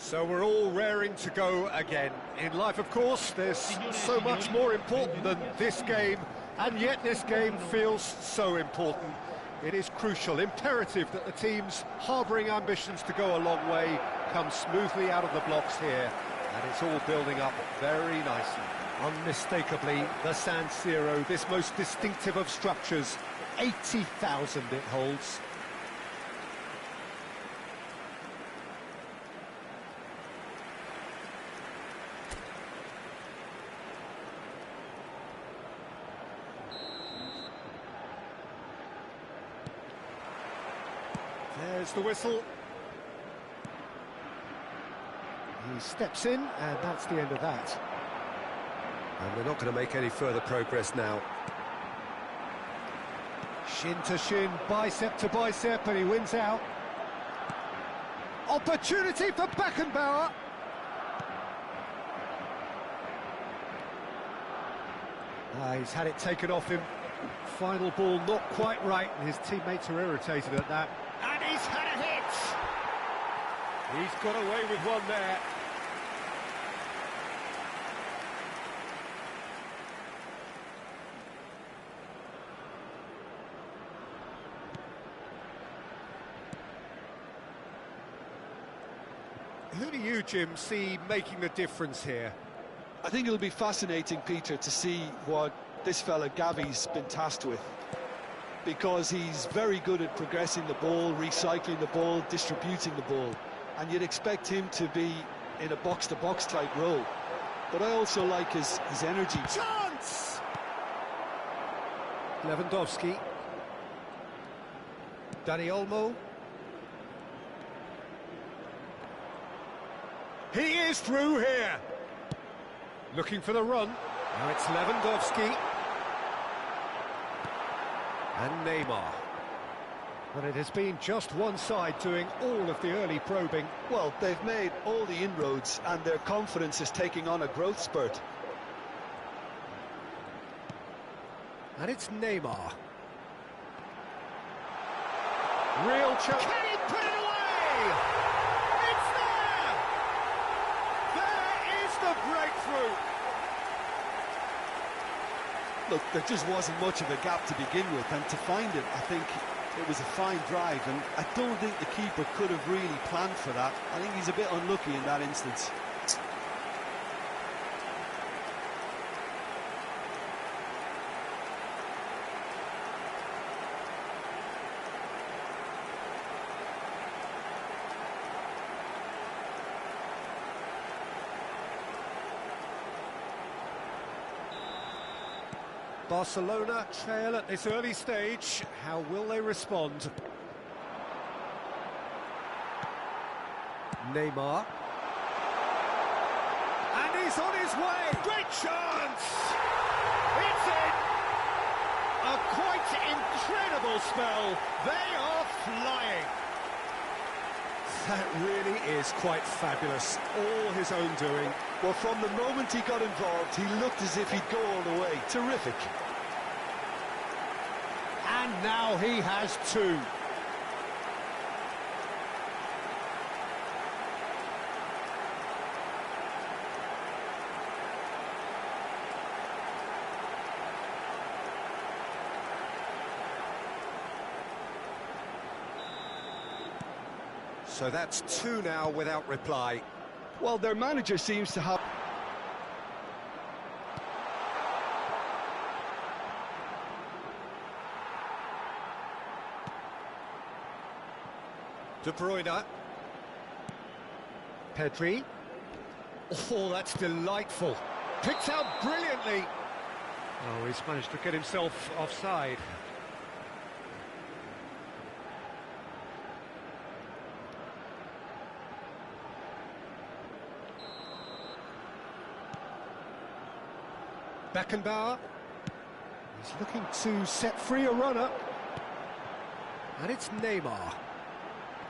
So we're all raring to go again. In life, of course, there's so much more important than this game, and yet this game feels so important. It is crucial, imperative that the teams harbouring ambitions to go a long way come smoothly out of the blocks here, and it's all building up very nicely. Unmistakably, the San Siro, this most distinctive of structures, 80,000 it holds. There's the whistle. He steps in, and that's the end of that. And we're not going to make any further progress now. Shin to shin, bicep to bicep, and he wins out. Opportunity for Beckenbauer. He's had it taken off him. Final ball not quite right, and his teammates are irritated at that. And he's had a hit! He's got away with one there. Who do you, Jim, see making the difference here? I think it'll be fascinating, Peter, to see what this fella Gavi's been tasked with, because he's very good at progressing the ball, recycling the ball, distributing the ball, and you'd expect him to be in a box-to-box type role. But I also like his energy. Chance! Lewandowski. Dani Olmo. He is through here. Looking for the run. Now it's Lewandowski. And Neymar. But it has been just one side doing all of the early probing. Well, they've made all the inroads and their confidence is taking on a growth spurt. And it's Neymar. Real chance. Can he put it away? It's there! There is the breakthrough! Look, there just wasn't much of a gap to begin with, and to find it, I think it was a fine drive, and I don't think the keeper could have really planned for that. I think he's a bit unlucky in that instance. Barcelona trail at this early stage. How will they respond? Neymar. And he's on his way! Great chance! It's in! A quite incredible spell. They are flying. That really is quite fabulous. All his own doing. Well, from the moment he got involved, he looked as if he'd go all the way. Terrific. And now he has two. So that's two now without reply. Well, their manager seems to have... De Bruyne. Pedri. Oh, that's delightful. Picked out brilliantly. Oh, he's managed to get himself offside. Beckenbauer. He's looking to set free a runner. And it's Neymar.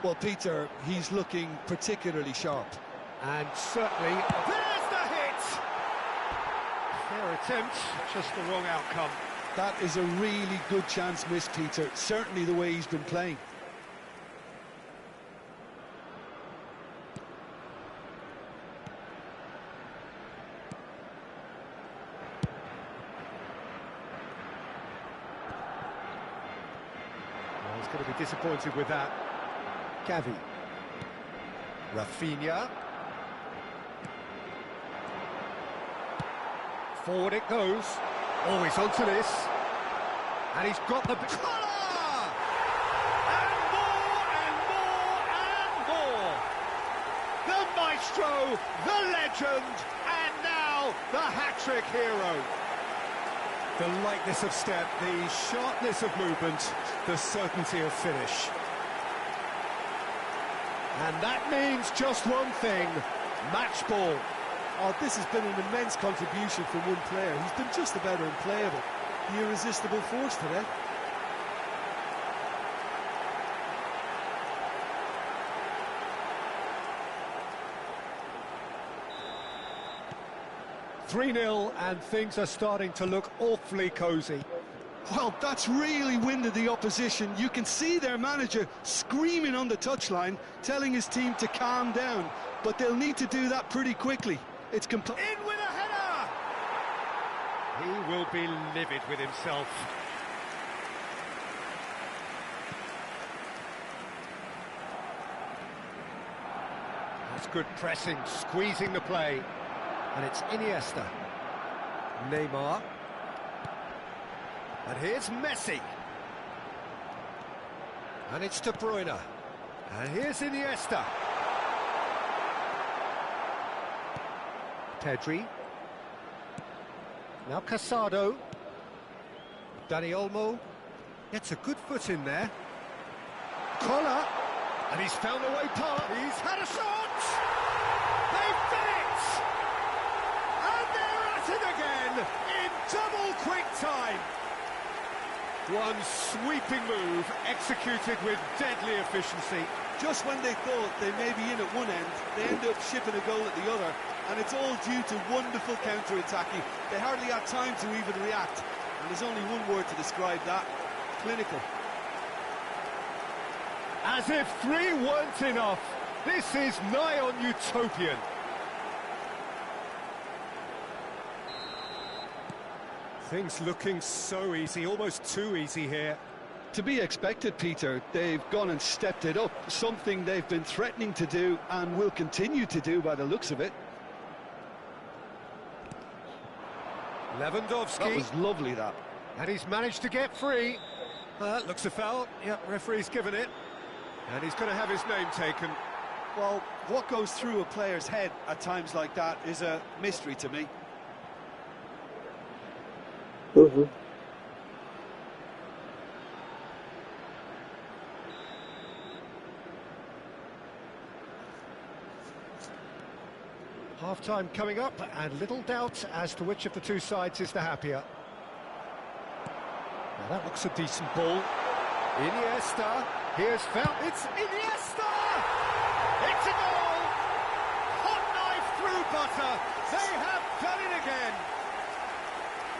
Well, Peter, he's looking particularly sharp. And certainly, there's the hit! Fair attempt, just the wrong outcome. That is a really good chance missed, Peter. Certainly the way he's been playing. going to be disappointed with that. Gavi. Rafinha. Forward it goes. Always onto this. And he's got the... Collar! And more, and more, and more! The maestro, the legend, and now the hat-trick hero. The lightness of step, the sharpness of movement, the certainty of finish. And that means just one thing, match ball. Oh, this has been an immense contribution from one player. He's been just about unplayable. The irresistible force today. (3-0) and things are starting to look awfully cosy. Well, that's really winded the opposition. You can see their manager screaming on the touchline, telling his team to calm down. But they'll need to do that pretty quickly. It's In with a header! He will be livid with himself. That's good pressing, squeezing the play. And it's Iniesta. Neymar. And here's Messi. And it's De Bruyne. And here's Iniesta. Pedri. Now Casado. Dani Olmo. Gets a good foot in there. Collar. And he's found a way past. He's had a shot! They've done it! And they're at it again in double quick time. One sweeping move executed with deadly efficiency. Just when they thought they may be in at one end, they end up shipping a goal at the other, and it's all due to wonderful counter-attacking. They hardly had time to even react, and there's only one word to describe that: clinical. As if 3 weren't enough, this is nigh on utopian. Things looking so easy, almost too easy here. To be expected, Peter. They've gone and stepped it up, something they've been threatening to do and will continue to do by the looks of it. Lewandowski. That was lovely, that. And he's managed to get free. Looks a foul. Yep, referee's given it. And he's going to have his name taken. Well, what goes through a player's head at times like that is a mystery to me. Half-time coming up, and little doubt as to which of the two sides is the happier. Now that looks a decent ball. Iniesta, here's found, it's Iniesta! It's a goal! Hot knife through butter, they have done it again!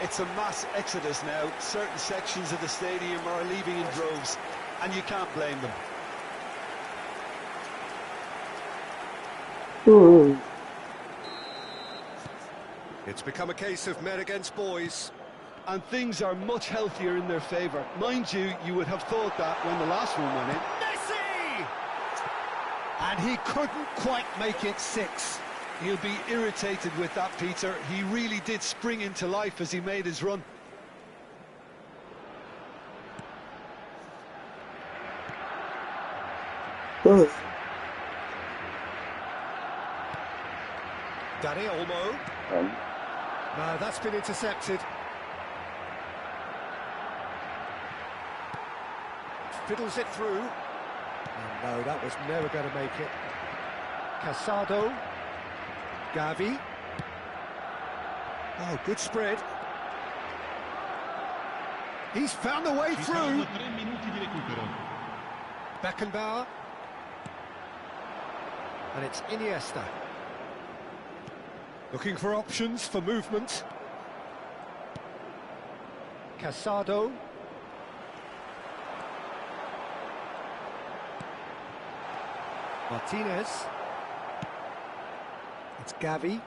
It's a mass exodus now. Certain sections of the stadium are leaving in droves, and you can't blame them. It's become a case of men against boys. And things are much healthier in their favour. Mind you, you would have thought that when the last one went in. Messi! And he couldn't quite make it 6. He'll be irritated with that, Peter. He really did spring into life as he made his run. Dani Olmo. No, that's been intercepted. Fiddles it through. Oh, no, that was never going to make it. Casado. Gavi. Oh, good spread. He's found a way through. Beckenbauer. And it's Iniesta. Looking for options for movement. Casado. Martinez. It's Gavi.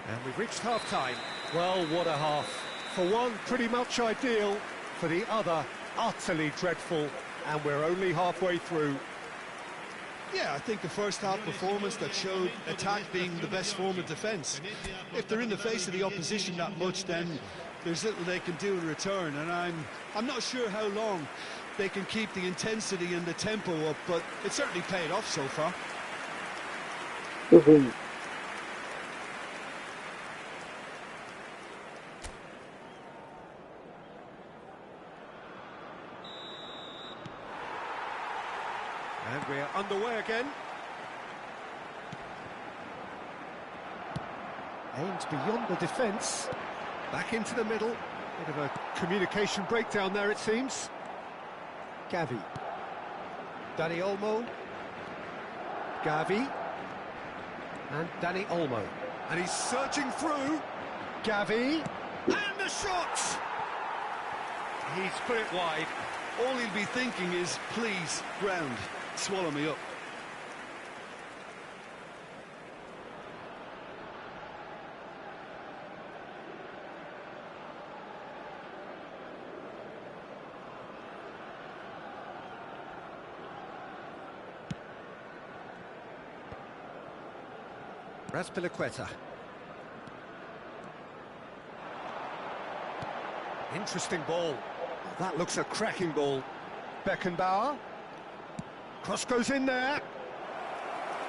And we've reached half-time. Well, what a half. For one, pretty much ideal. For the other, utterly dreadful, and we're only halfway through. Yeah, I think the first half performance that showed attack being the best form of defence. If they're in the face of the opposition that much, then there's little they can do in return, and I'm not sure how long they can keep the intensity and the tempo up, but it certainly paid off so far. And we're underway again. Aimed beyond the defence. Back into the middle. Bit of a communication breakdown there, it seems. Gavi. Dani Olmo. Gavi. And Dani Olmo. And he's surging through. Gavi. And the shot! He's put it wide. All he'll be thinking is, please, ground, swallow me up. Azpilicueta. Interesting ball. That looks a cracking ball. Beckenbauer. Cross goes in there.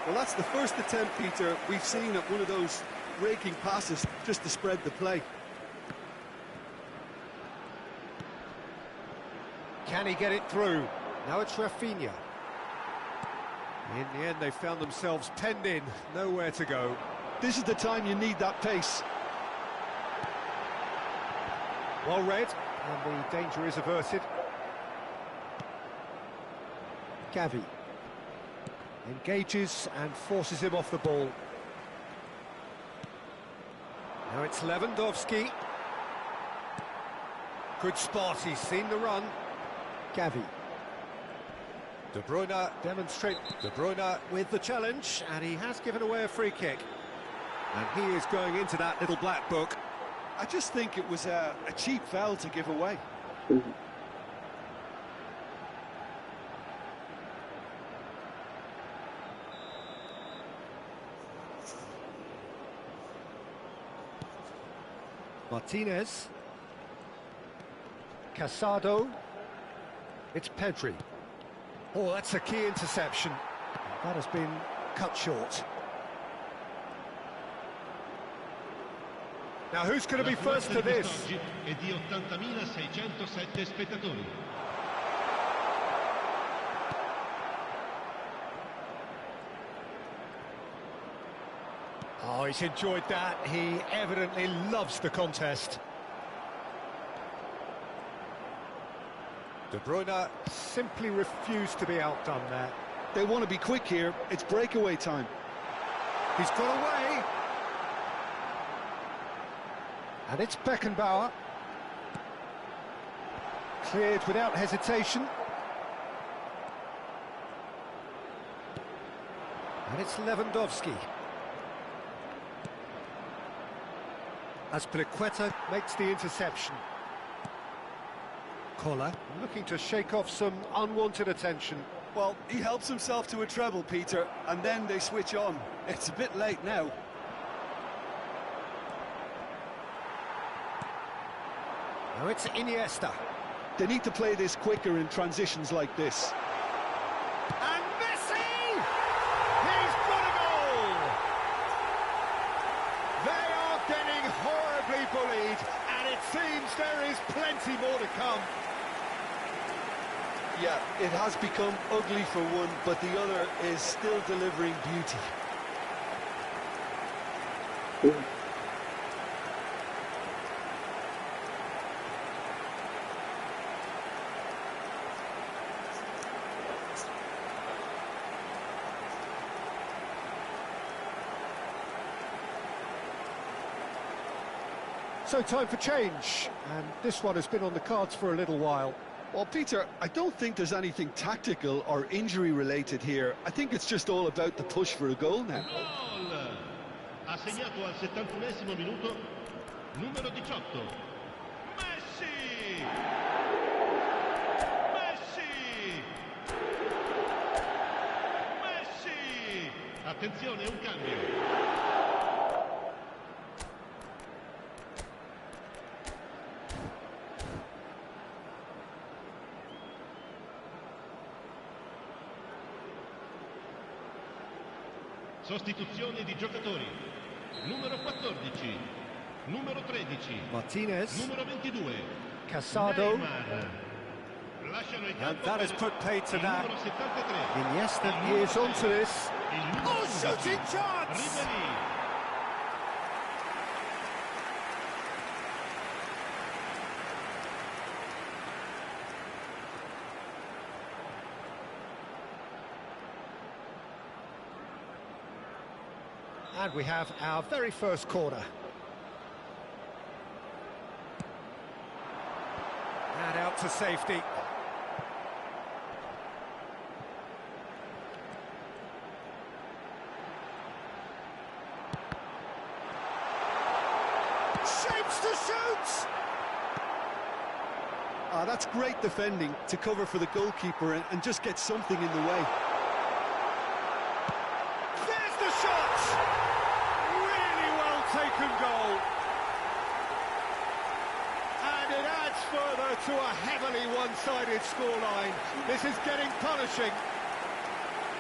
Well, that's the first attempt, Peter, we've seen at one of those raking passes just to spread the play. Can he get it through? Now it's Rafinha. In the end, they found themselves penned in, nowhere to go. This is the time you need that pace. Well read, and the danger is averted. Gavi engages and forces him off the ball. Now it's Lewandowski. Good spot, he's seen the run. Gavi. De Bruyne demonstrate. De Bruyne with the challenge, and he has given away a free kick. And he is going into that little black book. I just think it was a cheap foul to give away. Martinez. Casado. It's Pedri. Oh, that's a key interception. That has been cut short. Now, who's going to be first to this? Oh, he's enjoyed that. He evidently loves the contest. De Bruyne simply refused to be outdone there. They want to be quick here. It's breakaway time. He's got away. And it's Beckenbauer. Cleared without hesitation. And it's Lewandowski. Azpilicueta makes the interception. Koller looking to shake off some unwanted attention. Well, he helps himself to a treble, Peter, and then they switch on. It's a bit late now. Now it's Iniesta. They need to play this quicker in transitions like this. And Messi! He's got a goal! They are getting horribly bullied, and it seems there is plenty more to come. Yeah, it has become ugly for one, but the other is still delivering beauty. So time for change, and this one has been on the cards for a little while. Well, Peter, I don't think there's anything tactical or injury-related here. I think it's just all about the push for a goal now. Gol! Ha segnato al 71esimo minuto, numero 18, Messi! Attenzione, un cambio. Sostituzione di giocatori. Numero 14, numero 13, Martinez, numero 22, Casado, Neymar. Lasciano il and campo that has put paid to il that. numero 73. Iniesta is onto this. Il numero Oh, 11, shooting chance! Ribéry. And we have our very first corner. And out to safety. Shapes to shoot! That's great defending to cover for the goalkeeper and just get something in the way. There's the shot! Really well taken goal. And it adds further to a heavily one-sided scoreline. This is getting punishing.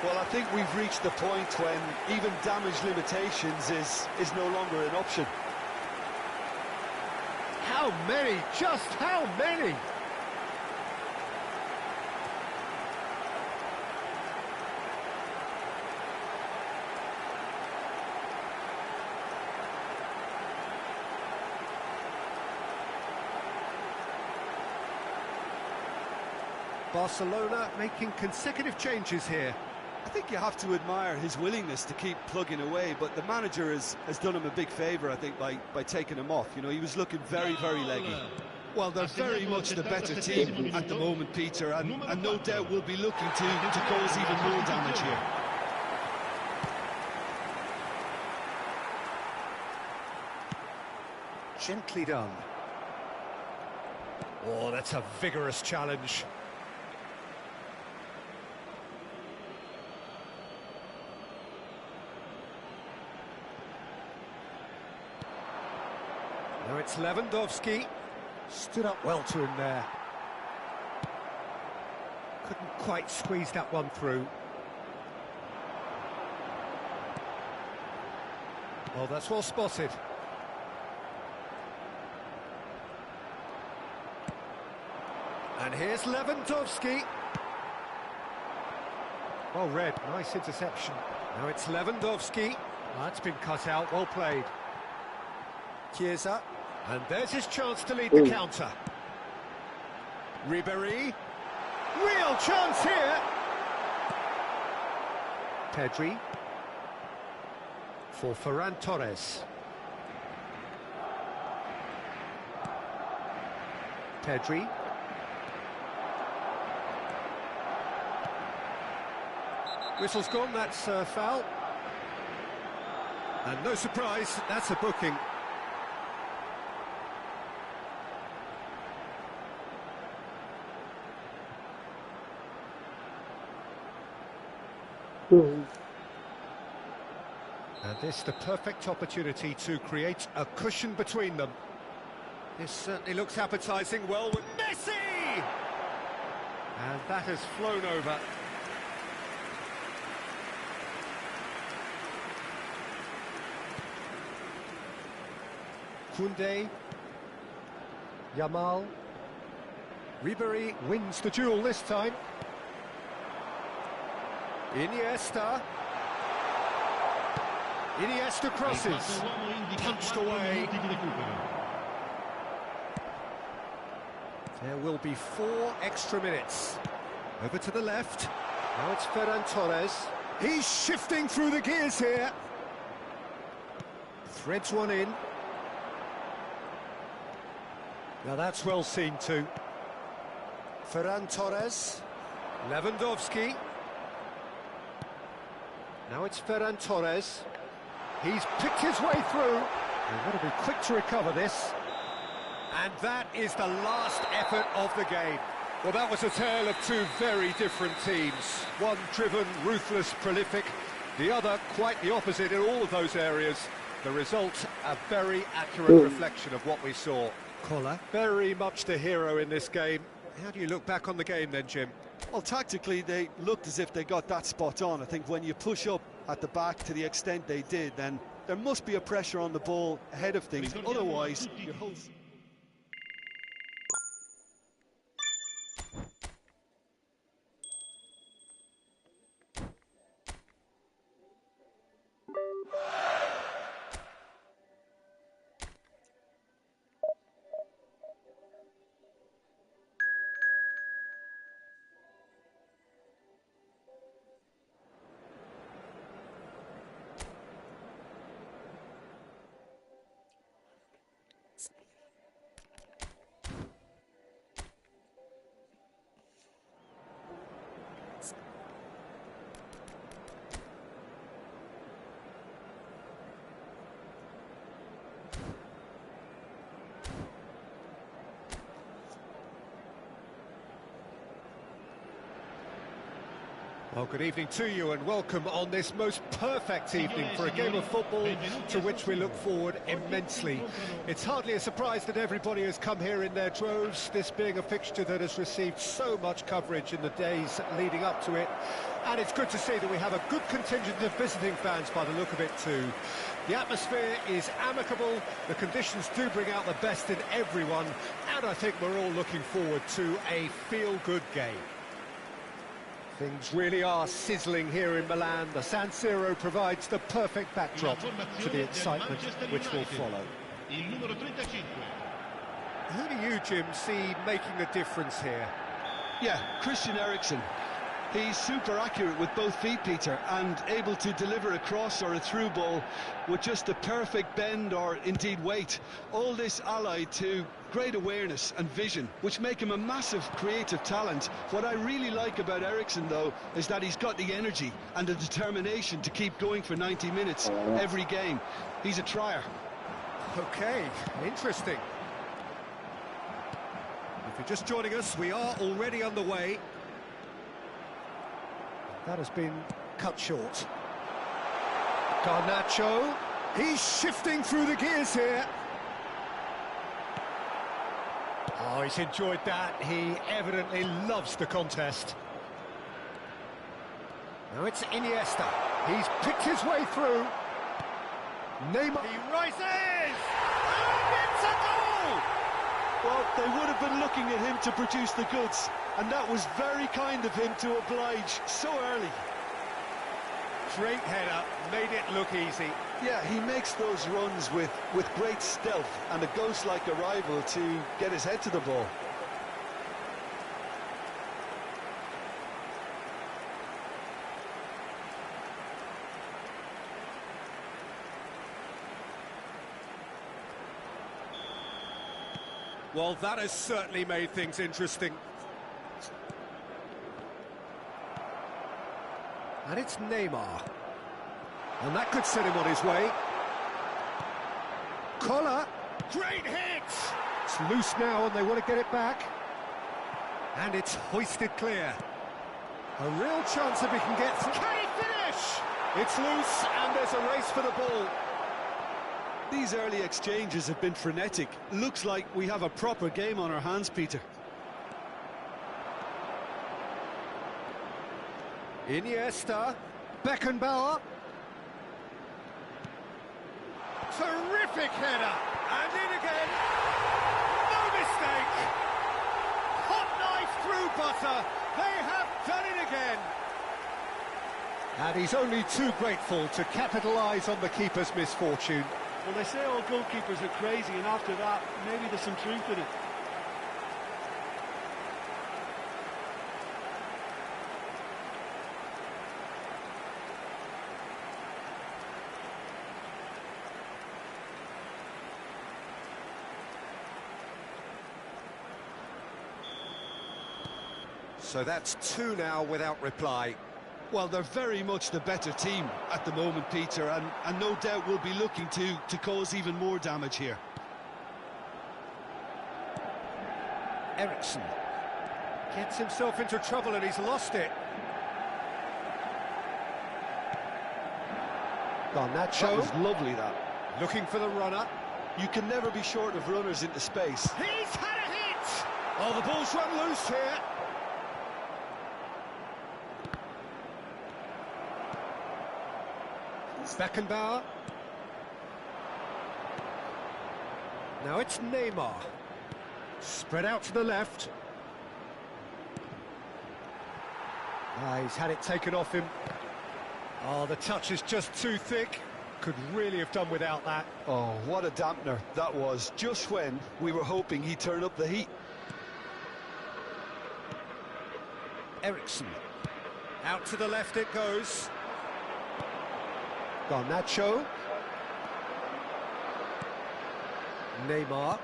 Well, I think we've reached the point when even damage limitations is no longer an option. How many? Just how many? Barcelona making consecutive changes here. I think you have to admire his willingness to keep plugging away, but the manager has done him a big favour, I think, by taking him off. You know, he was looking very, very leggy. Well, they're very much the better team at the moment, Peter, and no doubt will be looking to cause even more damage here. Gently done. Oh, that's a vigorous challenge. Now it's Lewandowski. Stood up well to him there. Couldn't quite squeeze that one through. Oh, that's well spotted. And here's Lewandowski. Well read, nice interception. Now it's Lewandowski. That's been cut out, well played. Chiesa. And there's his chance to lead the counter. Ribéry. Real chance here. Pedri. For Ferran Torres. Pedri. Whistle's gone, that's a foul. And no surprise, that's a booking. And this the perfect opportunity to create a cushion between them. This certainly looks appetising. Well with Messi! And that has flown over. Koundé, Yamal, Ribéry wins the duel this time. Iniesta crosses, punched away. There will be 4 extra minutes. Over to the left, now it's Ferran Torres. He's shifting through the gears here. Threads one in. Now that's well seen too. Ferran Torres. Lewandowski. Now it's Ferran Torres. He's picked his way through. They've got to be quick to recover this. And that is the last effort of the game. Well, that was a tale of two very different teams. One driven, ruthless, prolific. The other, quite the opposite in all of those areas. The result, a very accurate reflection of what we saw. Kola. Very much the hero in this game. How do you look back on the game then, Jim? Well, tactically, they looked as if they got that spot on. I think when you push up at the back to the extent they did, then there must be a pressure on the ball ahead of things. Otherwise, your whole... Well, good evening to you and welcome on this most perfect evening for a game of football to which we look forward immensely. It's hardly a surprise that everybody has come here in their droves, this being a fixture that has received so much coverage in the days leading up to it. And it's good to see that we have a good contingent of visiting fans by the look of it too. The atmosphere is amicable, the conditions do bring out the best in everyone, and I think we're all looking forward to a feel-good game. Things really are sizzling here in Milan. The San Siro provides the perfect backdrop to the excitement which will follow. Who do you, Jim, see making a difference here? Yeah, Christian Eriksen. He's super accurate with both feet, Peter, and able to deliver a cross or a through ball with just the perfect bend or indeed weight. All this allied to great awareness and vision, which make him a massive creative talent. What I really like about Eriksen, though, is that he's got the energy and the determination to keep going for 90 minutes every game. He's a trier. Okay, interesting. If you're just joining us, we are already underway. That has been cut short. Garnacho, he's shifting through the gears here. Oh, he's enjoyed that. He evidently loves the contest. Now it's Iniesta. He's picked his way through. Neymar. He rises! And it's a goal! Well, they would have been looking at him to produce the goods, and that was very kind of him to oblige so early. Great header, made it look easy. Yeah, he makes those runs with great stealth and a ghost-like arrival to get his head to the ball. Well, that has certainly made things interesting. And it's Neymar. And that could set him on his way. Kola, great hit! It's loose now and they want to get it back. And it's hoisted clear. A real chance if he can get through. Can he finish? It's loose and there's a race for the ball. These early exchanges have been frenetic. Looks like we have a proper game on our hands, Peter. Iniesta, Beckenbauer. Terrific header, and in again. No mistake. Hot knife through butter. They have done it again. And he's only too grateful to capitalise on the keeper's misfortune. Well, they say all goalkeepers are crazy, and after that, maybe there's some truth in it. So that's two now without reply. Well, they're very much the better team at the moment, Peter, and no doubt will be looking to cause even more damage here. Eriksen gets himself into trouble and he's lost it. That Garnacho was lovely, that. looking for the runner. You can never be short of runners into space. He's had a hit! Oh, the ball's run loose here. Beckenbauer. Now it's Neymar. Spread out to the left. He's had it taken off him. Oh, the touch is just too thick. Could really have done without that. Oh, what a dampener that was, just when we were hoping he'd turn up the heat. Eriksen. Out to the left it goes. Garnacho. Neymar.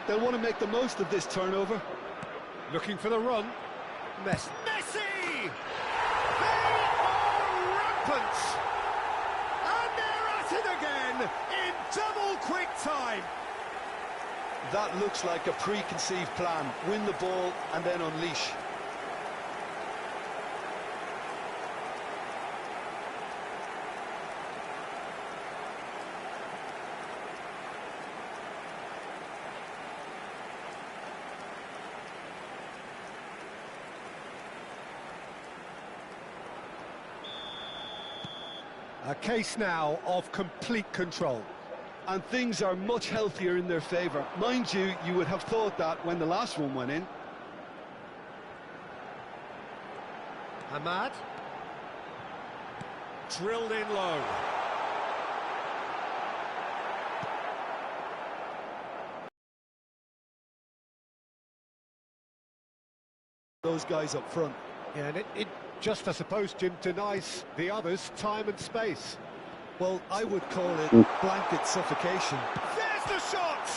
They'll want to make the most of this turnover. Looking for the run. Messi! They are rampant! And they're at it again in double quick time. That looks like a preconceived plan. Win the ball and then unleash. A case now of complete control. And things are much healthier in their favour. Mind you, you would have thought that when the last one went in. Ahmad. Drilled in low. Those guys up front. Yeah, and it just, I suppose, Jim, denies the others time and space. Well, I would call it blanket suffocation. There's the shot!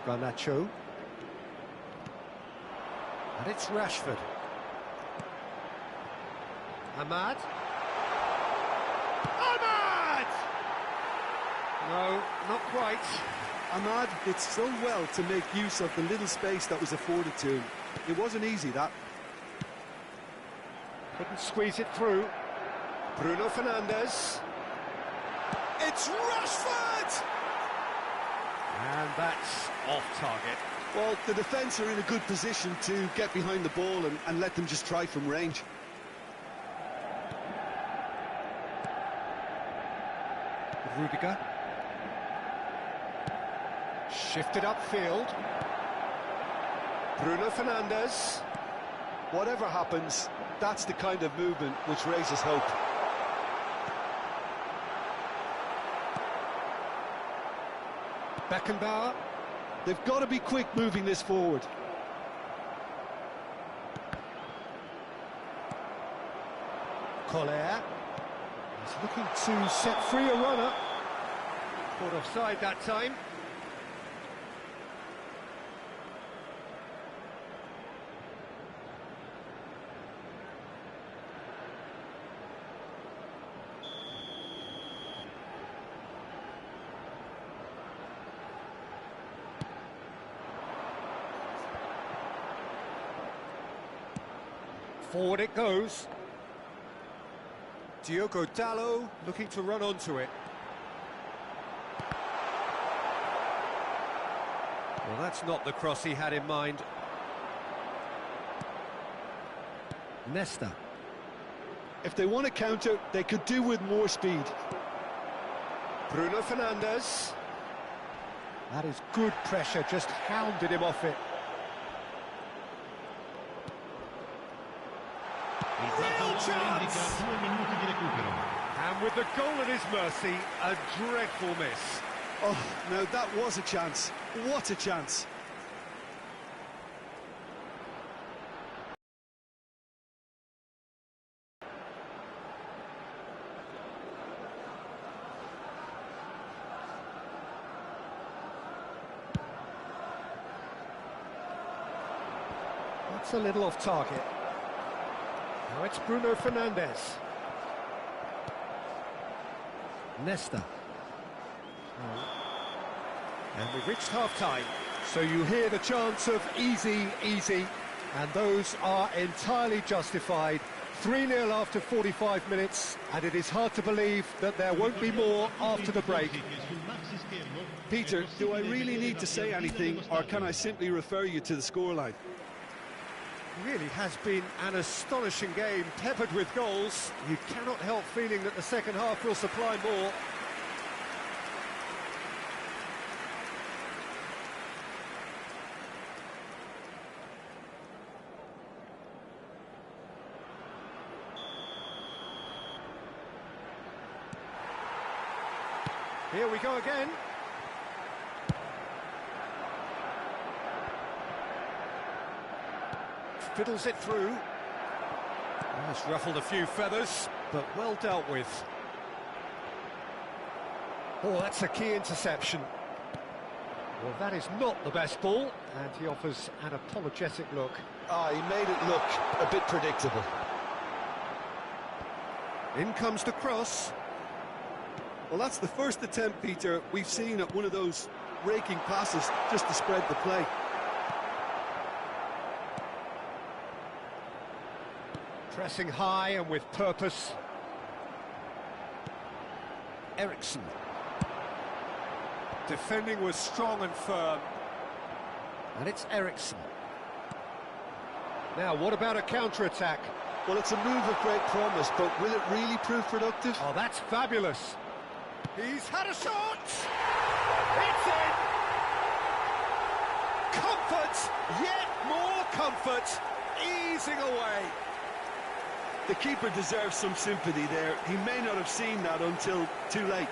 Garnacho. And it's Rashford. Ahmad. Ahmad! No, not quite. Ahmad did so well to make use of the little space that was afforded to him. It wasn't easy, that. Couldn't squeeze it through. Bruno Fernandes. It's Rashford! And that's off target. Well, the defence are in a good position to get behind the ball and let them just try from range. Rudiger. Shifted upfield. Bruno Fernandes. Whatever happens, that's the kind of movement which raises hope. Beckenbauer. They've got to be quick moving this forward. Collier. He's looking to set free a runner. Caught offside that time. Forward it goes. Diogo Dalot looking to run onto it. Well, that's not the cross he had in mind. Nesta. If they want to counter, they could do with more speed. Bruno Fernandes. That is good pressure, just hounded him off it. Real chance! And with the goal at his mercy, a dreadful miss. Oh, no, that was a chance. What a chance. That's a little off target. Now it's Bruno Fernandes. Nesta. And we've reached half-time, so you hear the chants of easy, easy, And those are entirely justified. 3-0 after 45 minutes, and it is hard to believe that there won't be more after the break. Peter, do I really need to say anything, or can I simply refer you to the scoreline? Really has been an astonishing game, peppered with goals. You cannot help feeling that the second half will supply more. Here we go again. Fiddles it through. It's ruffled a few feathers, but well dealt with. Oh, that's a key interception. Well, that is not the best ball, and he offers an apologetic look. He made it look a bit predictable. In comes the cross. Well, that's the first attempt, Peter, we've seen at one of those raking passes just to spread the play. Pressing high and with purpose. Eriksson. Defending was strong and firm. And it's Eriksson. Now, what about a counter-attack? Well, it's a move of great promise, but will it really prove productive? Oh, that's fabulous. He's had a shot! It's in! Comfort! Yet more comfort! Easing away! The keeper deserves some sympathy there. He may not have seen that until too late.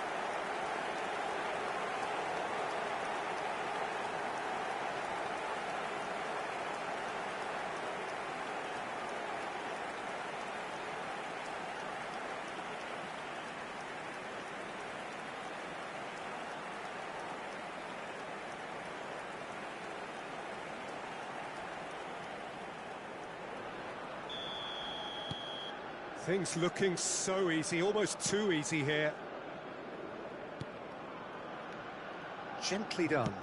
Things looking so easy, almost too easy here. Gently done.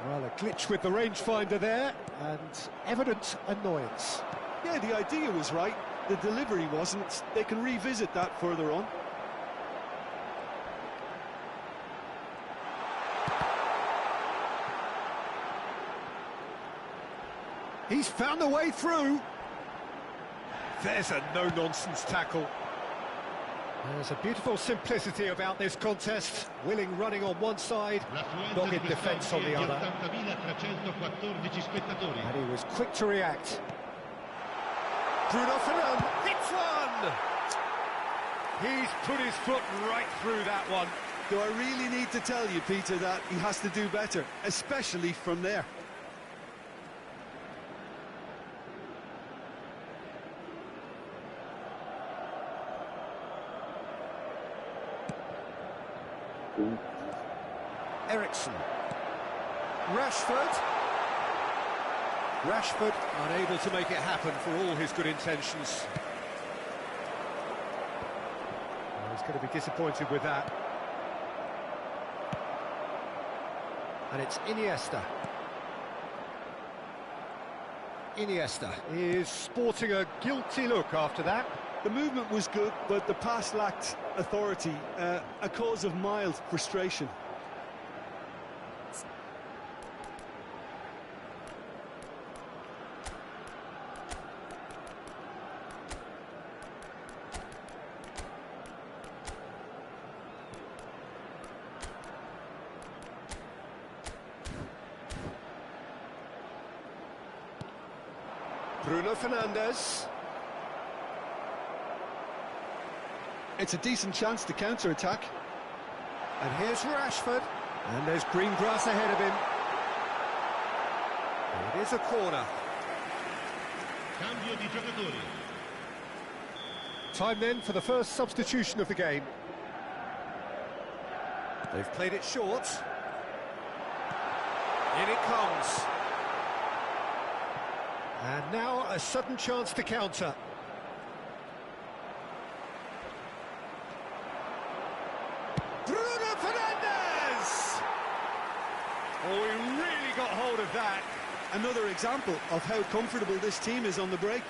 Well, a glitch with the rangefinder there, and evident annoyance. Yeah, the idea was right. The delivery wasn't. They can revisit that further on. He's found a way through. There's a no-nonsense tackle. There's a beautiful simplicity about this contest. Willing running on one side, dogged defence on the other. And he was quick to react. Bruno Fernandes hits one! He's put his foot right through that one. Do I really need to tell you, Peter, that he has to do better, especially from there? Eriksson. Rashford. Rashford unable to make it happen for all his good intentions. Well, he's going to be disappointed with that. And it's Iniesta. Iniesta is sporting a guilty look after that. The movement was good, but the pass lacked authority, a cause of mild frustration. Bruno Fernandes. It's a decent chance to counter-attack. And here's Rashford. And there's green grass ahead of him. It is a corner. Cambio di giocatori. Time then for the first substitution of the game. They've played it short. In it comes. And now a sudden chance to counter. Bruno Fernandes! Oh, he really got hold of that. another example of how comfortable this team is on the break.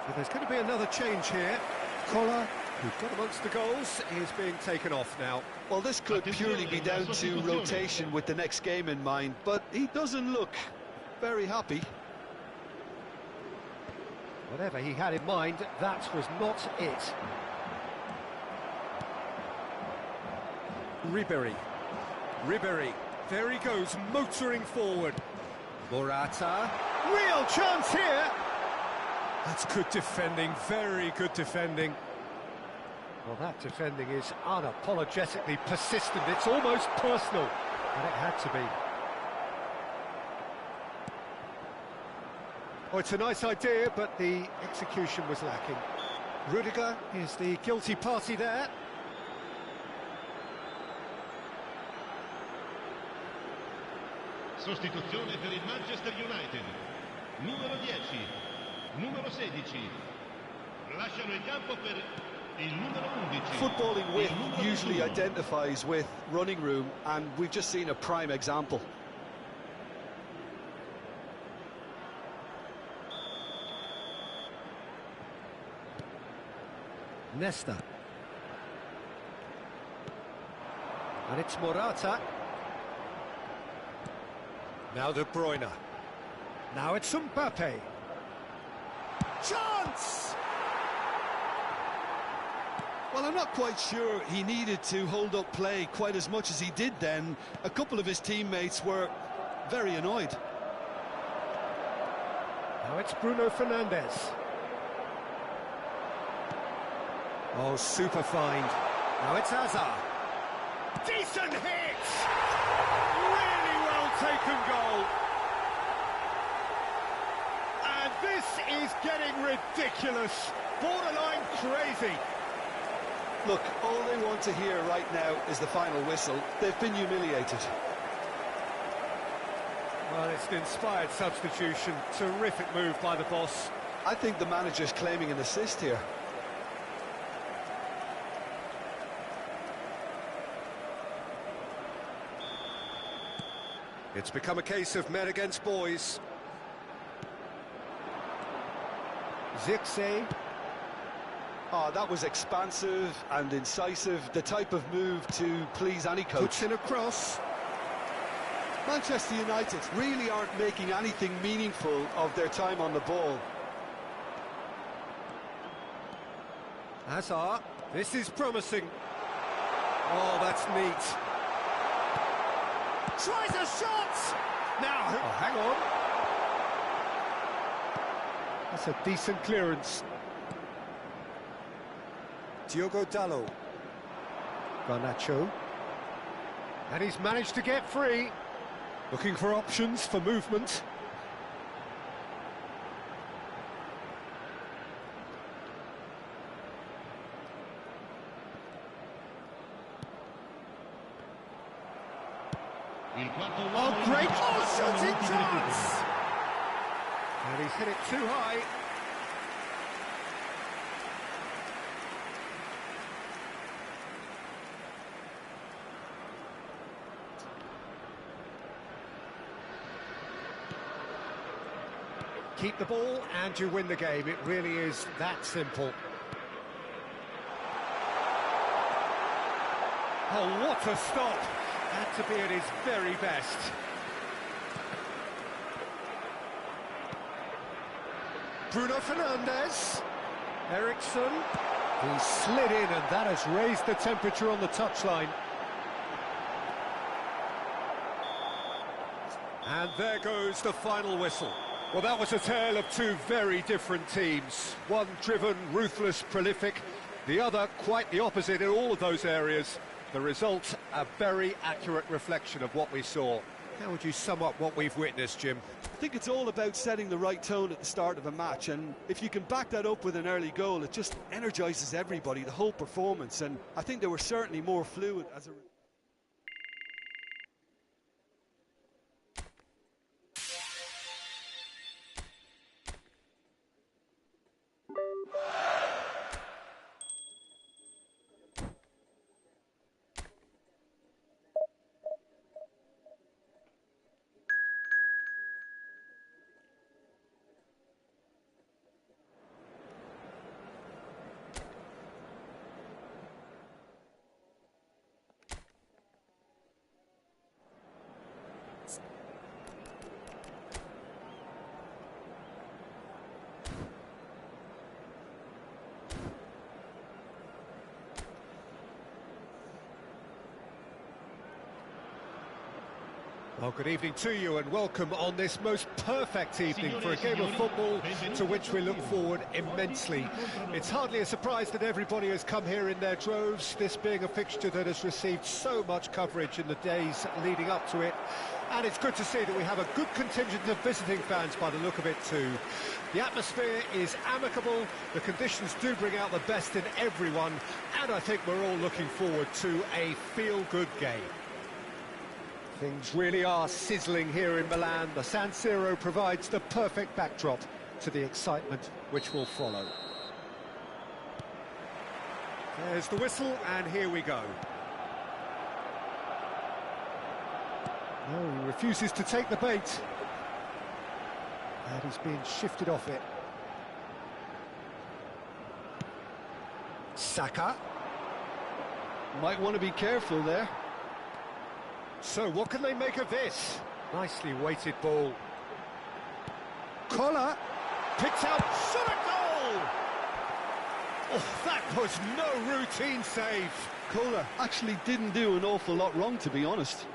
So there's going to be another change here. Koller, who got amongst the goals, is being taken off now. Well, this could purely be down to rotation with the next game in mind, but he doesn't look very happy. Whatever he had in mind, that was not it. Ribéry, there he goes, motoring forward. Morata, real chance here! That's good defending, very good defending. Well, that defending is unapologetically persistent, it's almost personal, and it had to be. Oh, it's a nice idea, but the execution was lacking. Rudiger is the guilty party there. Sostituzione per il Manchester United. Numero 10, numero 16. Lasciano il campo per il numero 11. Footballing width usually identifies with running room, and we've just seen a prime example. Nesta. And it's Morata. Now De Bruyne. Now it's Mbappe. Chance! Well, I'm not quite sure he needed to hold up play quite as much as he did then. A couple of his teammates were very annoyed. Now it's Bruno Fernandes. Oh, super find. Now it's Hazard. Decent hit! Really well taken goal. And this is getting ridiculous. Borderline crazy. Look, all they want to hear right now is the final whistle. They've been humiliated. Well, it's an inspired substitution. Terrific move by the boss. I think the manager's claiming an assist here. It's become a case of men against boys. Zirkzee. Oh, that was expansive and incisive, the type of move to please any coach. Puts in a cross. Manchester United really aren't making anything meaningful of their time on the ball. Hazard, this is promising. Oh, that's neat. Tries a shot! Now, oh, hang on. That's a decent clearance. Diogo Dalot. Garnacho. And he's managed to get free. Looking for options for movement. Oh, great! Oh, shooting chance! And he's hit it too high. Keep the ball and you win the game. It really is that simple. Oh, what a stop! Had to be at his very best. Bruno Fernandes. Eriksson. He slid in and that has raised the temperature on the touchline. And there goes the final whistle. Well, that was a tale of two very different teams. One driven, ruthless, prolific. The other quite the opposite in all of those areas. The result, a very accurate reflection of what we saw. How would you sum up what we've witnessed, Jim? I think it's all about setting the right tone at the start of a match, and if you can back that up with an early goal, it just energises everybody, the whole performance, and I think they were certainly more fluid as a... Well, good evening to you and welcome on this most perfect evening for a game of football to which we look forward immensely. It's hardly a surprise that everybody has come here in their droves, this being a fixture that has received so much coverage in the days leading up to it. And it's good to see that we have a good contingent of visiting fans by the look of it too. The atmosphere is amicable, the conditions do bring out the best in everyone, and I think we're all looking forward to a feel-good game. Things really are sizzling here in Milan. The San Siro provides the perfect backdrop to the excitement which will follow. There's the whistle, and here we go. No, he refuses to take the bait. And he's being shifted off it. Saka. Might want to be careful there. So, what can they make of this? Nicely weighted ball. Collar picks out, shot at goal! Oh, that was no routine save. Kohler actually didn't do an awful lot wrong, to be honest.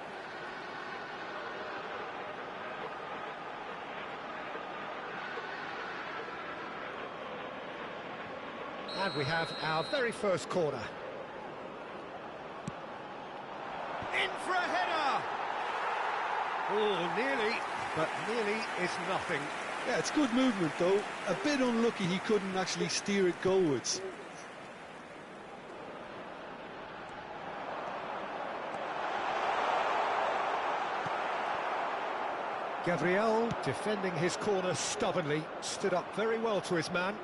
And we have our very first corner. In for a header! Oh, nearly, but nearly is nothing. Yeah, it's good movement, though. A bit unlucky he couldn't actually steer it goalwards. Gabriel, defending his corner stubbornly, stood up very well to his man.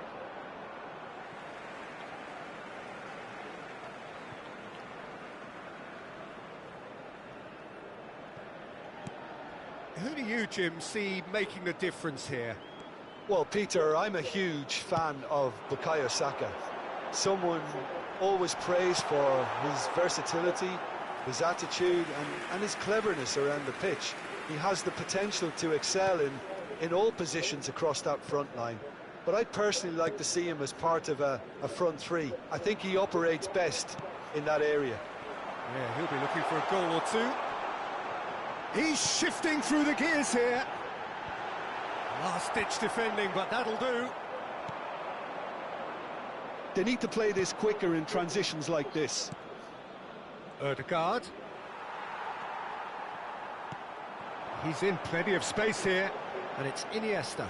Who do you, Jim, see making the difference here? Well, Peter, I'm a huge fan of Bukayo Saka. Someone always praised for his versatility, his attitude and his cleverness around the pitch. He has the potential to excel in all positions across that front line. But I'd personally like to see him as part of a front three. I think he operates best in that area. Yeah, he'll be looking for a goal or two. He's shifting through the gears here. Last-ditch defending, but that'll do. They need to play this quicker in transitions like this. Ødegaard. He's in plenty of space here, and it's Iniesta.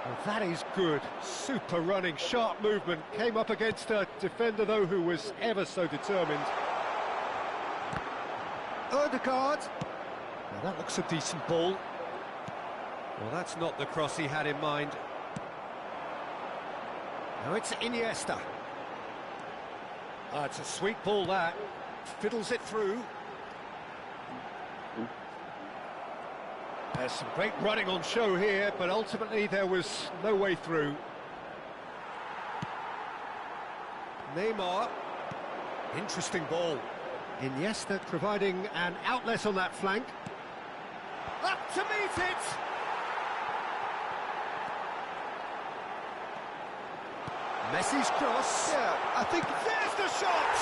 Well, that is good. Super running, sharp movement. Came up against a defender, though, who was ever so determined. Ødegaard. Now that looks a decent ball. Well, that's not the cross he had in mind. Now it's Iniesta. It's a sweet ball, that. Fiddles it through. There's some great running on show here, but ultimately there was no way through. Neymar. Interesting ball. Iniesta providing an outlet on that flank. Up to meet it! Messi's cross. Yeah, I think... There's the shot!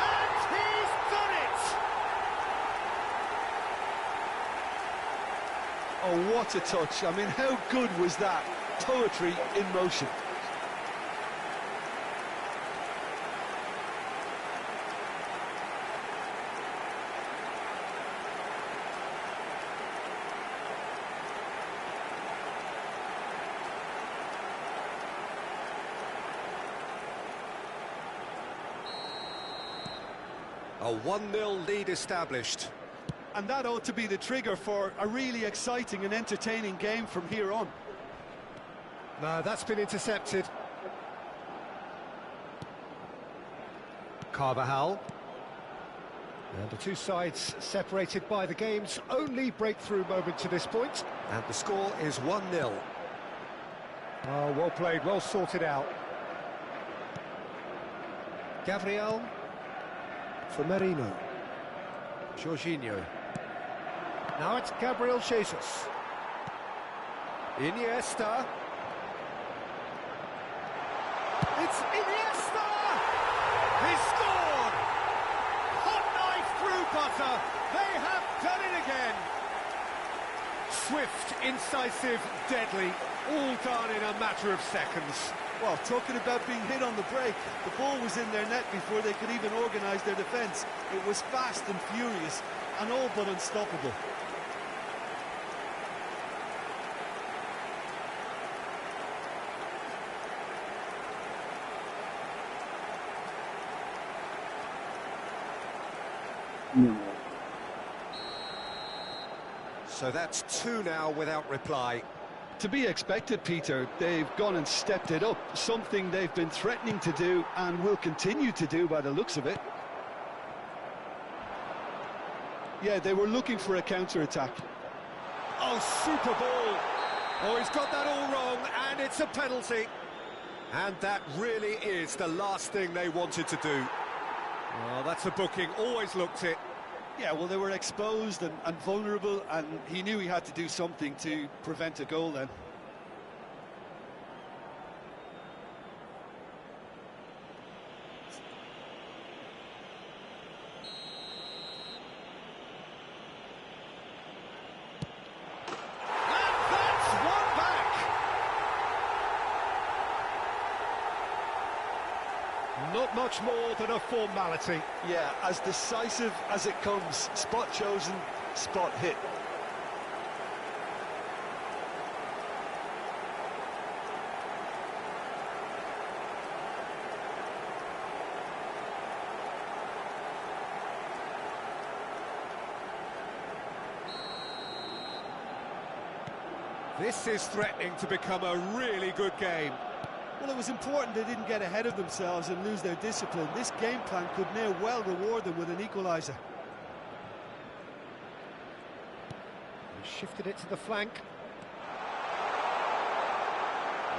And he's done it! Oh, what a touch. I mean, how good was that? Poetry in motion. A 1-0 lead established. And that ought to be the trigger for a really exciting and entertaining game from here on. No, that's been intercepted. Carvajal. And the two sides separated by the game's only breakthrough moment to this point. And the score is 1-0. Oh, well played, well sorted out. Gabriel for Merino. Jorginho. Now it's Gabriel Jesus. Iniesta. It's Iniesta! He scored! Hot knife through butter. They have done it again. Swift, incisive, deadly, all done in a matter of seconds. Well, talking about being hit on the break, the ball was in their net before they could even organise their defence. It was fast and furious, and all but unstoppable. So that's two now without reply. To be expected, Peter. They've gone and stepped it up, something they've been threatening to do and will continue to do by the looks of it. Yeah, they were looking for a counter-attack. Oh, super ball! Oh, he's got that all wrong, and it's a penalty. And that really is the last thing they wanted to do. Oh, that's a booking, always looked it. Yeah, well, they were exposed and vulnerable, and he knew he had to do something to prevent a goal then. And that's one back! Not much more than a formality. Yeah, as decisive as it comes. Spot chosen, spot hit. This is threatening to become a really good game. Well, it was important they didn't get ahead of themselves and lose their discipline. This game plan could now well reward them with an equaliser. Shifted it to the flank.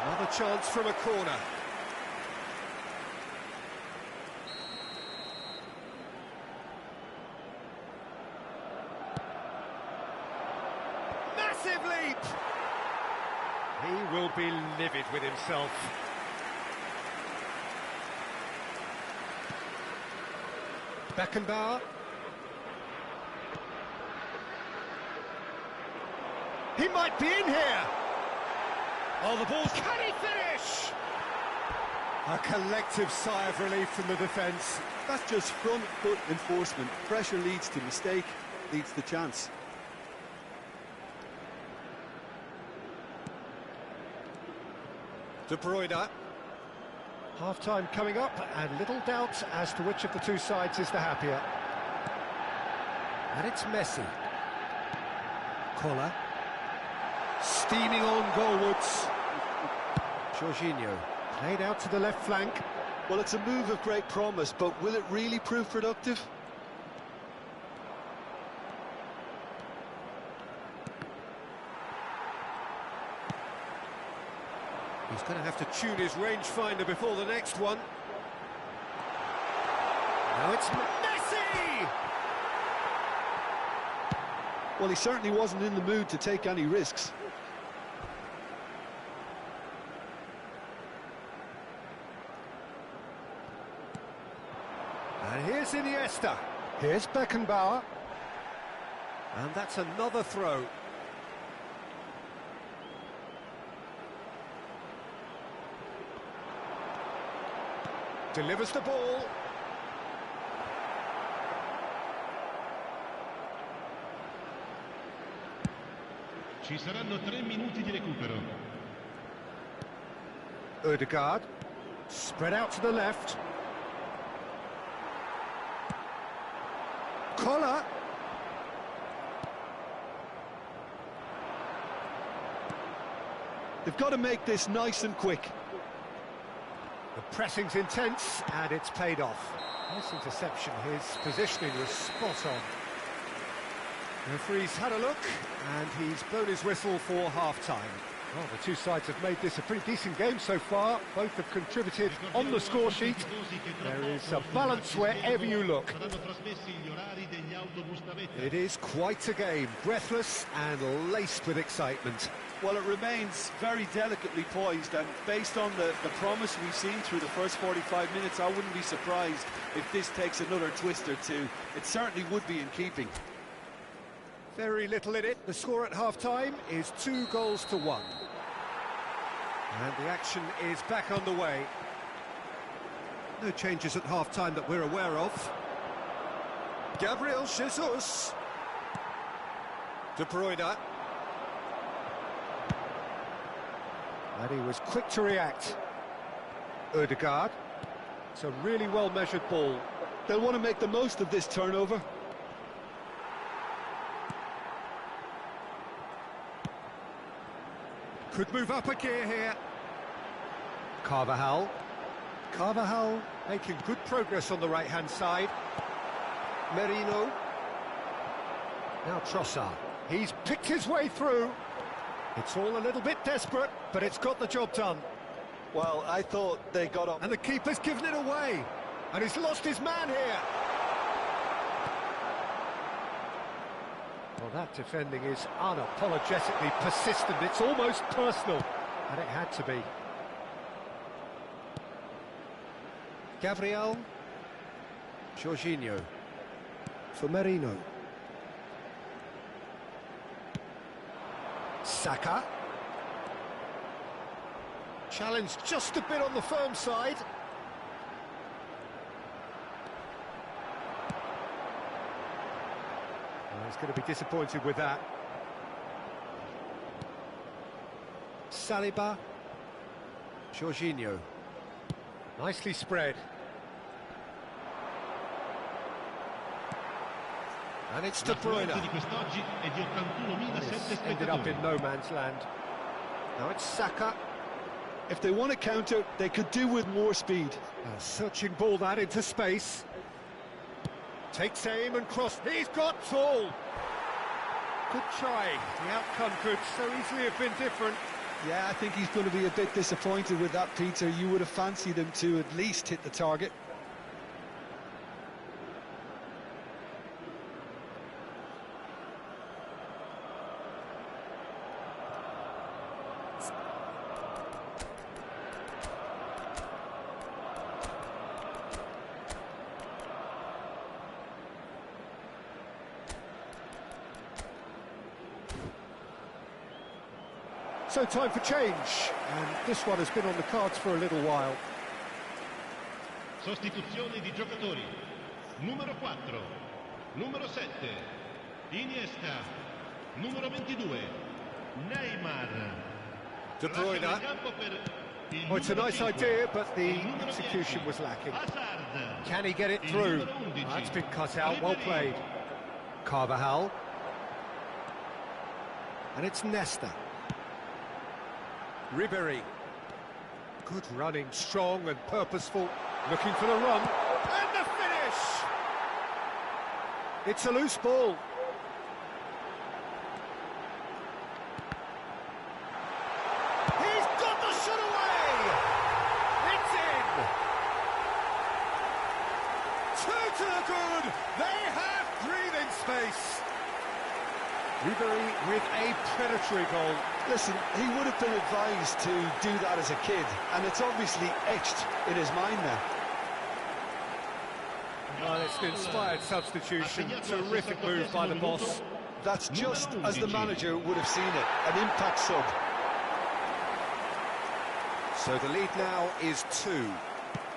Another chance from a corner. Massive leap! He will be livid with himself. Beckenbauer. He might be in here. Oh, the ball's... Can he finish? A collective sigh of relief from the defence. That's just front foot enforcement. Pressure leads to mistake, leads to chance. De Bruyne. Half-time coming up, and little doubt as to which of the two sides is the happier. And it's Messi. Koller. Steaming on goalwards. Jorginho. Played out to the left flank. Well, it's a move of great promise, but will it really prove productive? He's going to have to tune his rangefinder before the next one. Now it's Messi! Well, he certainly wasn't in the mood to take any risks. And here's Iniesta. Here's Beckenbauer. And that's another throw. Delivers the ball. Ci saranno 3 minuti di recupero. Ødegaard. Spread out to the left. They've got to make this nice and quick. The pressing's intense, and it's paid off. Nice interception. His positioning was spot on. The referee's had a look, and he's blown his whistle for half-time. Well, the two sides have made this a pretty decent game so far. Both have contributed on the score sheet. There is a balance wherever you look. It is quite a game, breathless and laced with excitement. Well, it remains very delicately poised, and based on the promise we've seen through the first 45 minutes, I wouldn't be surprised if this takes another twist or two. It certainly would be in keeping. Very little in it. The score at half-time is 2-1. And the action is back on the way. No changes at half-time that we're aware of. Gabriel Jesus. De Bruyne. And he was quick to react. Ødegaard. It's a really well-measured ball. They'll want to make the most of this turnover. Could move up a gear here. Carvajal. Carvajal making good progress on the right-hand side. Merino. Now Trossard. He's picked his way through. It's all a little bit desperate, but it's got the job done. Well, I thought they got up. And the keeper's given it away. And he's lost his man here. Well, that defending is unapologetically persistent. It's almost personal. And it had to be. Gabriel. Jorginho. For Merino. Saka. Challenged just a bit on the firm side. Well, he's going to be disappointed with that. Saliba. Jorginho. Nicely spread. And it's De Bruyne. It's ended up in no man's land. Now it's Saka. If they want to counter, they could do with more speed. A searching ball that into space. Takes aim and cross. He's got tall. Good try. The outcome could so easily have been different. Yeah, I think he's going to be a bit disappointed with that, Peter. You would have fancied him to at least hit the target. So time for change, and this one has been on the cards for a little while. Sostituzione di giocatori. Numero 4, numero 7, Iniesta, numero 22, Neymar. De Bruyne. Oh, it's a nice idea, but the execution was lacking. Can he get it through? That's been cut out, well played. Carvajal. And it's Nesta. Ribéry. Good running, strong and purposeful. Looking for the run. And the finish! It's a loose ball. He's got the shot away! It's in! 2 to the good! They have breathing space! Ribéry with a predatory goal. Listen, he would have been advised to do that as a kid, and it's obviously etched in his mind now. Well, it's an inspired substitution. Terrific move by the boss. That's just as the manager would have seen it, an impact sub. So the lead now is 2.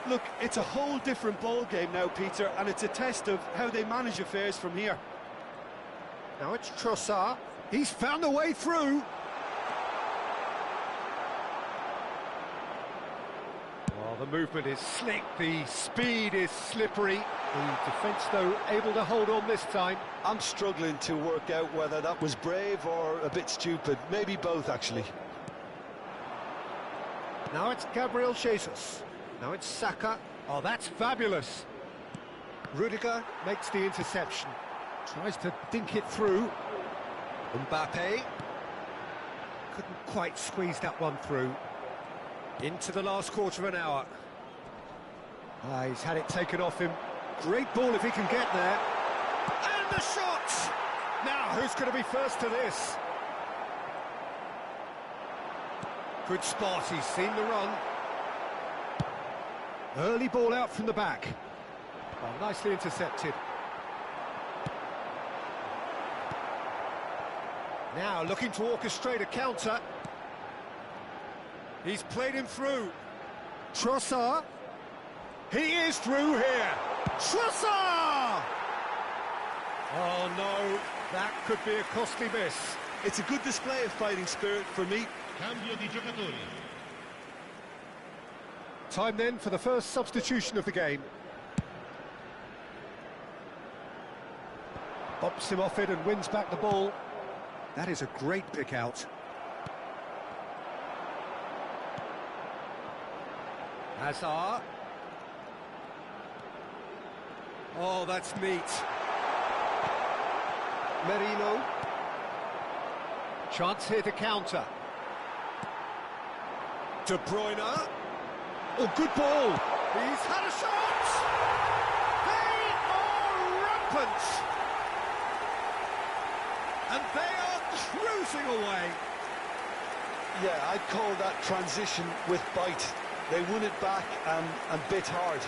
Look, it's a whole different ball game now, Peter, and it's a test of how they manage affairs from here. Now it's Trossard. He's found a way through. Well, the movement is slick, the speed is slippery. The defence, though, able to hold on this time. I'm struggling to work out whether that was brave or a bit stupid. Maybe both, actually. Now it's Gabriel Jesus. Now it's Saka. Oh, that's fabulous. Rudiger makes the interception. Tries to dink it through. Mbappe. Couldn't quite squeeze that one through. Into the last quarter of an hour. He's had it taken off him. Great ball if he can get there. And the shot! Now, who's going to be first to this? Good spot, he's seen the run. Early ball out from the back. Well, nicely intercepted. Now looking to orchestrate a counter. He's played him through. Trossard. He is through here. Trossard! Oh no, that could be a costly miss. It's a good display of fighting spirit for me. Cambio di giocatori. Time then for the first substitution of the game. Bumps him off it and wins back the ball. That is a great pick out. Hazard. Oh, that's neat. Merino. Chance here to counter. De Bruyne. Oh, good ball. He's had a shot. They are rampant. And they are cruising away. Yeah, I'd call that transition with bite. They won it back and bit hard.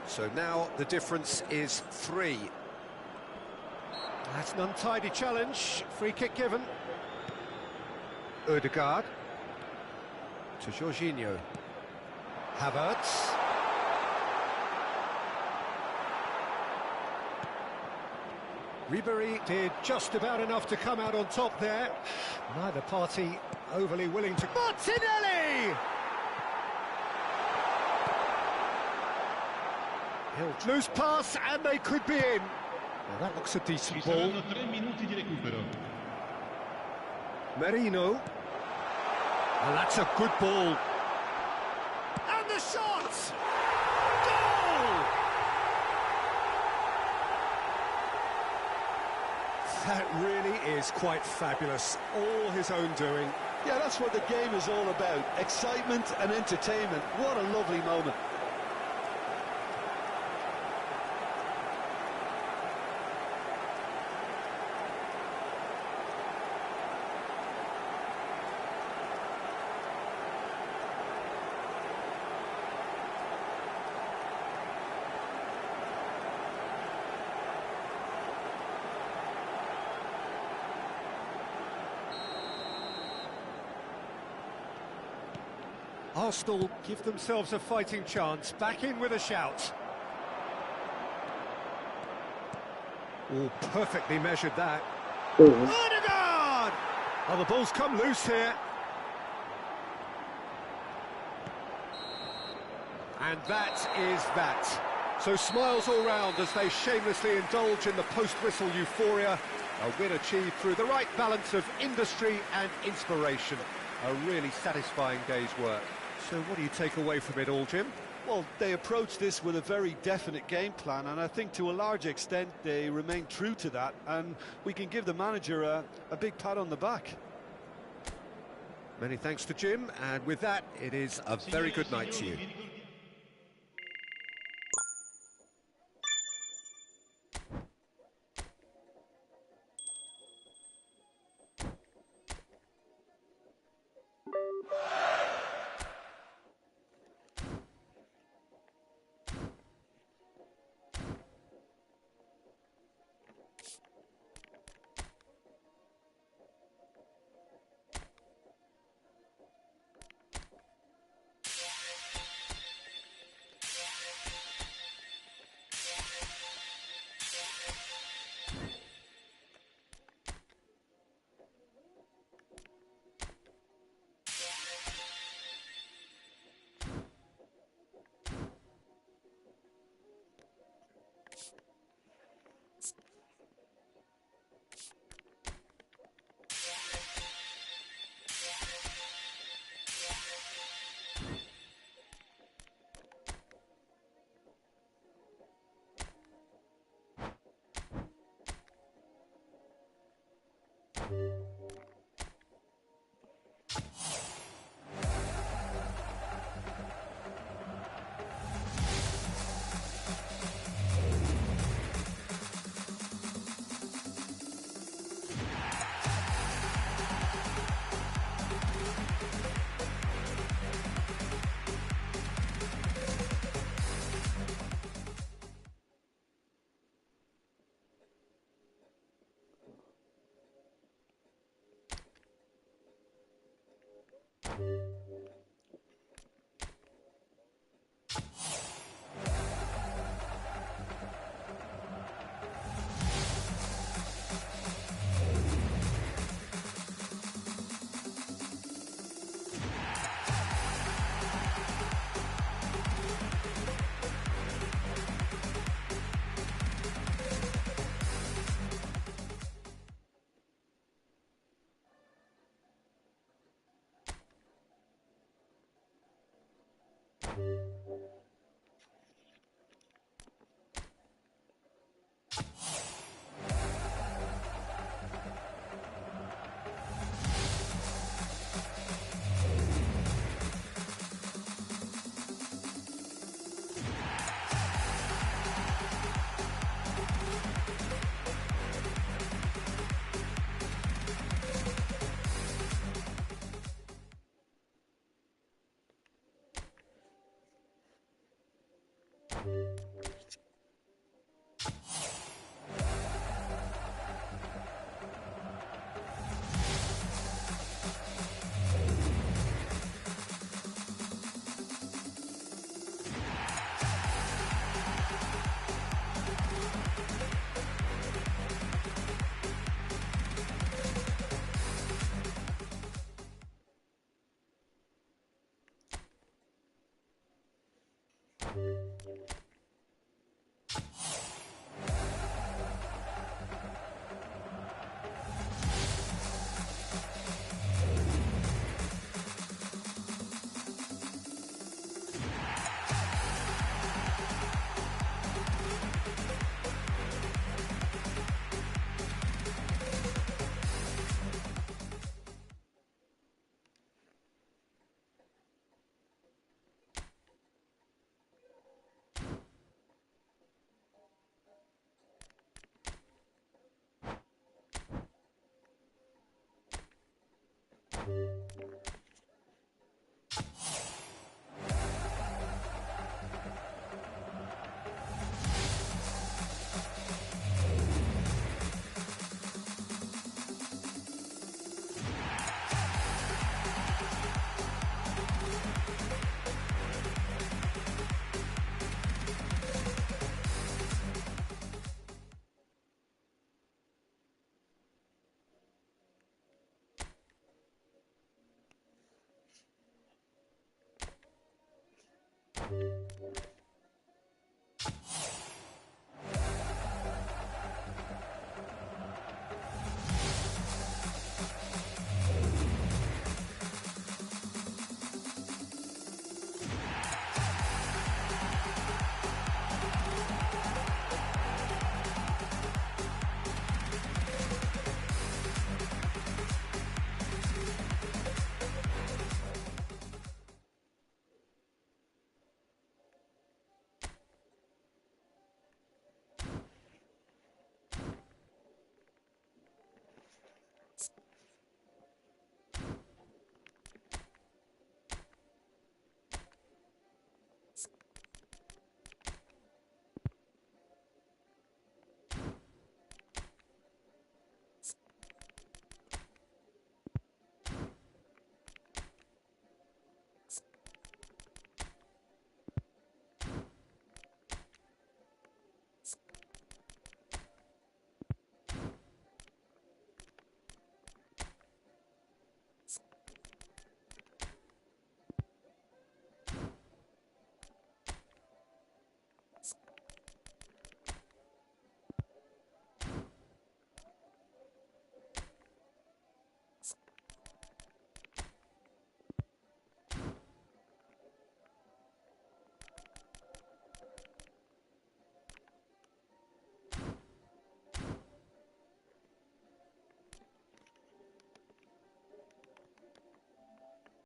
So now the difference is 3. That's an untidy challenge. Free kick given. Odegaard. To Jorginho. Havertz. Ribéry did just about enough to come out on top there. Neither party overly willing to... Martinelli! He'll lose pass and they could be in. Well, that looks a decent ball. Saranno 3 minuti di recupero. Merino. And that's a good ball. And the shot! Goal! That really is quite fabulous. All his own doing. Yeah, that's what the game is all about. Excitement and entertainment. What a lovely moment. Arsenal give themselves a fighting chance, back in with a shout. Oh, perfectly measured that. Odegaard! Oh, the ball's come loose here. And that is that. So smiles all round as they shamelessly indulge in the post-whistle euphoria. A win achieved through the right balance of industry and inspiration. A really satisfying day's work. So what do you take away from it all, Jim? Well, they approached this with a very definite game plan, and I think to a large extent they remain true to that, and we can give the manager a big pat on the back. Many thanks to Jim, and with that, it is a very good night to you.